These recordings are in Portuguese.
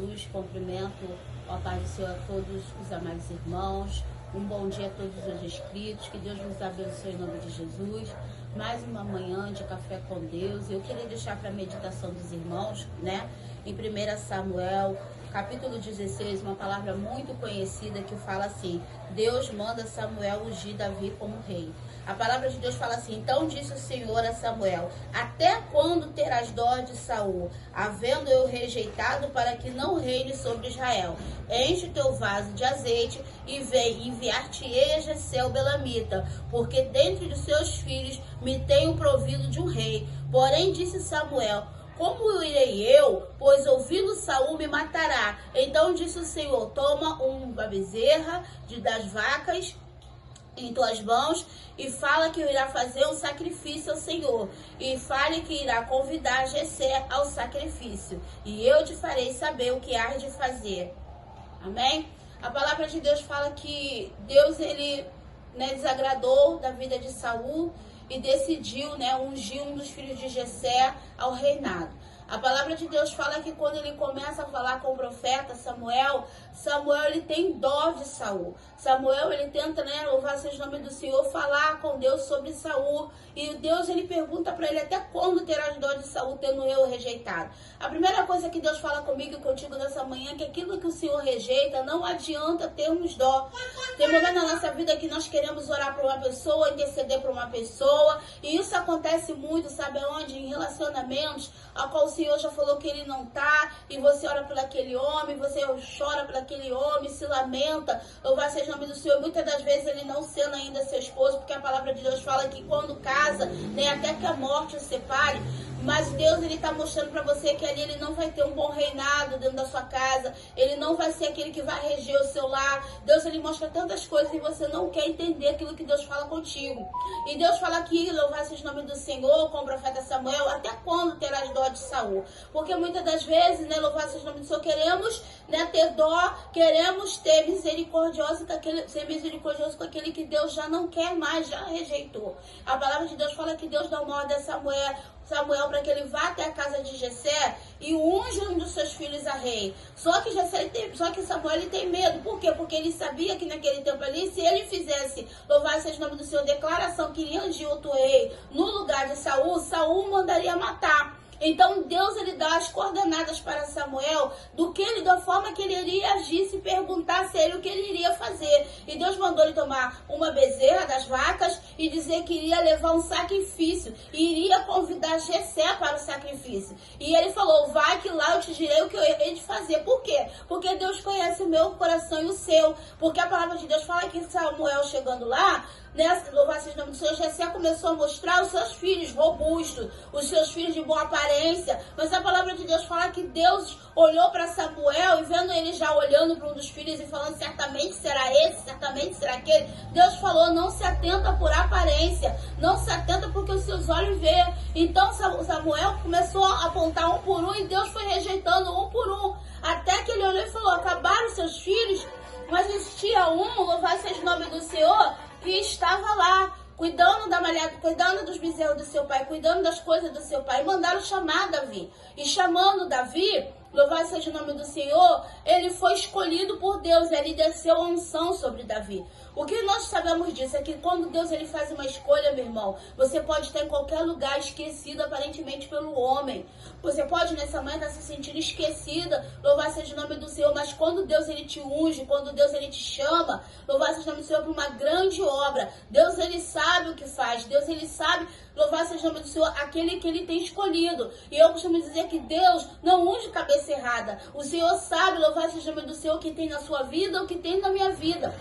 Jesus, cumprimento, ó Pai do Senhor, a todos os amados irmãos. Um bom dia a todos os inscritos, que Deus nos abençoe em nome de Jesus. Mais uma manhã de café com Deus. Eu queria deixar para a meditação dos irmãos, né? Em 1 Samuel, capítulo 16, uma palavra muito conhecida que fala assim: Deus manda Samuel ungir Davi como rei. A palavra de Deus fala assim: então disse o Senhor a Samuel: até quando terás dó de Saul, havendo eu rejeitado, para que não reine sobre Israel? Enche teu vaso de azeite e vem, enviar-te-ei a Jessé o belamita, porque dentre os seus filhos me tenho provido de um rei. Porém disse Samuel: como irei eu? Pois ouvindo Saul me matará. Então disse o Senhor: toma uma bezerra das vacas em tuas mãos e fala que irá fazer um sacrifício ao Senhor, e fale que irá convidar Jessé ao sacrifício, e eu te farei saber o que hás de fazer. Amém? A palavra de Deus fala que Deus, ele desagradou da vida de Saul e decidiu ungir um dos filhos de Jessé ao reinado. A palavra de Deus fala que quando ele começa a falar com o profeta Samuel, ele tem dó de Saul. Samuel, ele tenta, louvar seja o nome do Senhor, falar com Deus sobre Saul. E Deus, ele pergunta para ele: até quando terás dó de Saul, tendo eu rejeitado? A primeira coisa que Deus fala comigo e contigo nessa manhã é que aquilo que o Senhor rejeita, não adianta termos dó. Tem momento na nossa vida que nós queremos orar por uma pessoa, interceder por uma pessoa, e isso acontece muito, sabe aonde? Em relacionamentos, a qual o Senhor já falou que ele não tá, e você ora por aquele homem, você chora por aquele homem, se lamenta, louvado seja o nome do Senhor. Muitas das vezes ele não sendo ainda seu esposo, porque a palavra de Deus fala que quando casa, até que a morte o separe. Mas Deus, ele está mostrando para você que ali ele não vai ter um bom reinado dentro da sua casa. Ele não vai ser aquele que vai reger o seu lar. Deus, ele mostra tantas coisas e você não quer entender aquilo que Deus fala contigo. E Deus fala aqui, louvado seja o nome do Senhor, com o profeta Samuel: até quando terás dó de Saul? Porque muitas das vezes, louvado seja o nome do Senhor, queremos ter dó, queremos ser misericordioso com aquele que Deus já não quer mais, já rejeitou. A palavra de Deus fala que Deus dá uma ordem a Samuel para que ele vá até a casa de Jessé e unja um dos seus filhos a rei. Só que Samuel, ele tem medo. Por quê? Porque ele sabia que naquele tempo ali, se ele fizesse, louvado seja o nome do Senhor, declaração que iria ungir outro rei no lugar de Saul mandaria matar. Então Deus, ele dá as coordenadas para Samuel da forma que ele iria agir se perguntasse a ele o que ele iria fazer. E Deus mandou ele tomar uma bezerra das vacas e dizer que iria levar um sacrifício e iria convidar Jessé para o sacrifício. E ele falou: vai que lá eu te direi o que eu hei de fazer. Por quê? Porque Deus conhece o meu coração e o seu. Porque a palavra de Deus fala que Samuel, chegando lá, louvado seja o nome do Senhor, Jessé começou a mostrar os seus filhos robustos, os seus filhos de boa aparência. Mas a palavra de Deus fala que Deus olhou para Samuel e vendo ele já olhando para um dos filhos e falando: certamente será esse, certamente será aquele. Deus falou: não se atenta por aparência, não se atenta porque os seus olhos vê. Então Samuel começou a apontar um por um e Deus foi rejeitando um por um. Até que ele olhou e falou: acabaram seus filhos, mas existia um, louvado seja o nome do Senhor, que estava lá, cuidando da malhada, cuidando dos bezerros do seu pai, cuidando das coisas do seu pai. E mandaram chamar Davi. E chamando Davi, louvado seja o nome do Senhor, ele foi escolhido por Deus, ele desceu a unção sobre Davi. O que nós sabemos disso é que quando Deus, ele faz uma escolha, meu irmão, você pode estar em qualquer lugar esquecido aparentemente pelo homem. Você pode nessa manhã estar se sentindo esquecida, louvado seja o nome do Senhor, mas quando Deus, ele te unge, quando Deus, ele te chama, louvado seja o nome do Senhor, para uma grande obra. Deus, ele sabe o que faz, Deus, ele sabe, louvado seja o nome do Senhor, aquele que ele tem escolhido. E eu costumo dizer que Deus não unge cabeça errada. O Senhor sabe, louvado seja o nome do Senhor, o que tem na sua vida, o que tem na minha vida.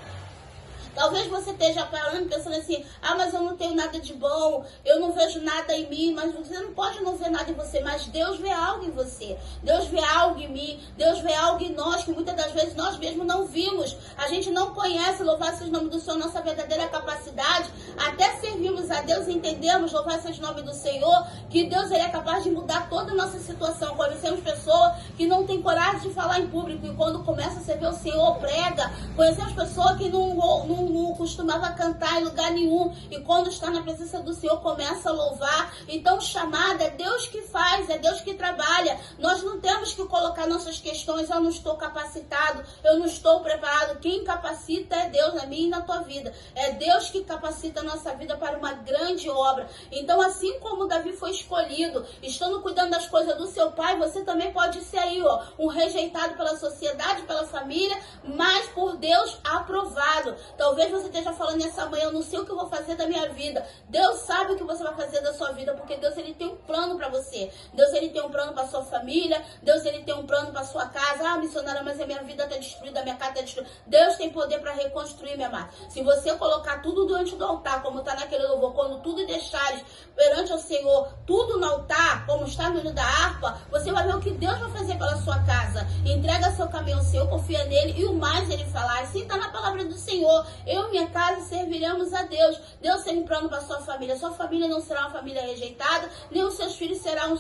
Talvez você esteja falando, pensando assim: ah, mas eu não tenho nada de bom, eu não vejo nada em mim. Mas você não pode não ver nada em você, mas Deus vê algo em você. Deus vê algo em mim, Deus vê algo em nós, que muitas das vezes nós mesmos não vimos, a gente não conhece, louvado seja o nome do Senhor, nossa verdadeira capacidade, até servirmos a Deus e entendemos, louvado seja o nome do Senhor, que Deus ele é capaz de mudar toda a nossa situação. Conhecemos pessoas que não têm coragem de falar em público e quando começa a servir o Senhor, prega. Conhecemos pessoas que não costumava cantar em lugar nenhum e quando está na presença do Senhor começa a louvar. Então o chamado é Deus que faz, é Deus que trabalha. Nós não temos que colocar nossas questões, eu não estou capacitado, eu não estou preparado. Quem capacita é Deus na minha e na tua vida. É Deus que capacita a nossa vida para uma grande obra. Então assim como Davi foi escolhido, estando cuidando das coisas do seu pai, você também pode ser aí, ó, um rejeitado pela sociedade, pela família, mas por Deus aprovado. Talvez você esteja falando nessa manhã, eu não sei o que eu vou fazer da minha vida. Deus sabe o que você vai fazer da sua vida, porque Deus ele tem um plano para você. Deus ele tem um plano para sua família, Deus ele tem um plano para sua casa. Ah, missionária, mas a minha vida está destruída, a minha casa está destruída. Deus tem poder para reconstruir, minha amada. Se você colocar tudo diante do altar, como está naquele louvor, quando tudo deixares perante o Senhor, tudo no altar, como está no hino da harpa, você vai ver o que Deus vai fazer pela sua casa. Entrega seu caminho ao Senhor, confia nele e o mais ele falar. Assim está na palavra do Senhor. Eu e minha casa serviremos a Deus. Deus tem um plano para sua família. Sua família não será uma família rejeitada, nem os seus filhos serão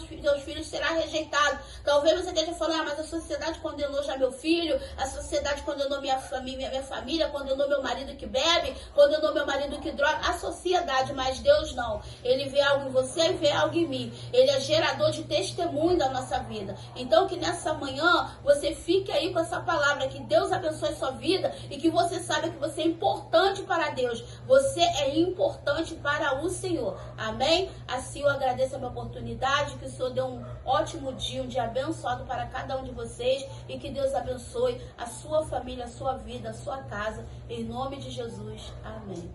rejeitados. Talvez você esteja falando, ah, mas a sociedade condenou já meu filho, a sociedade condenou minha família, condenou meu marido que bebe, condenou meu marido que droga. A sociedade, mas Deus não. Ele vê algo em você e vê algo em mim. Ele é gerador de testemunho da nossa vida. Então que nessa manhã você fique aí com essa palavra, que Deus abençoe sua vida e que você saiba que você é importante para Deus. Você é importante para o Senhor. Amém? Assim eu agradeço a minha oportunidade, que o Senhor dê um ótimo dia, um dia abençoado para cada um de vocês e que Deus abençoe a sua família, a sua vida, a sua casa. Em nome de Jesus. Amém.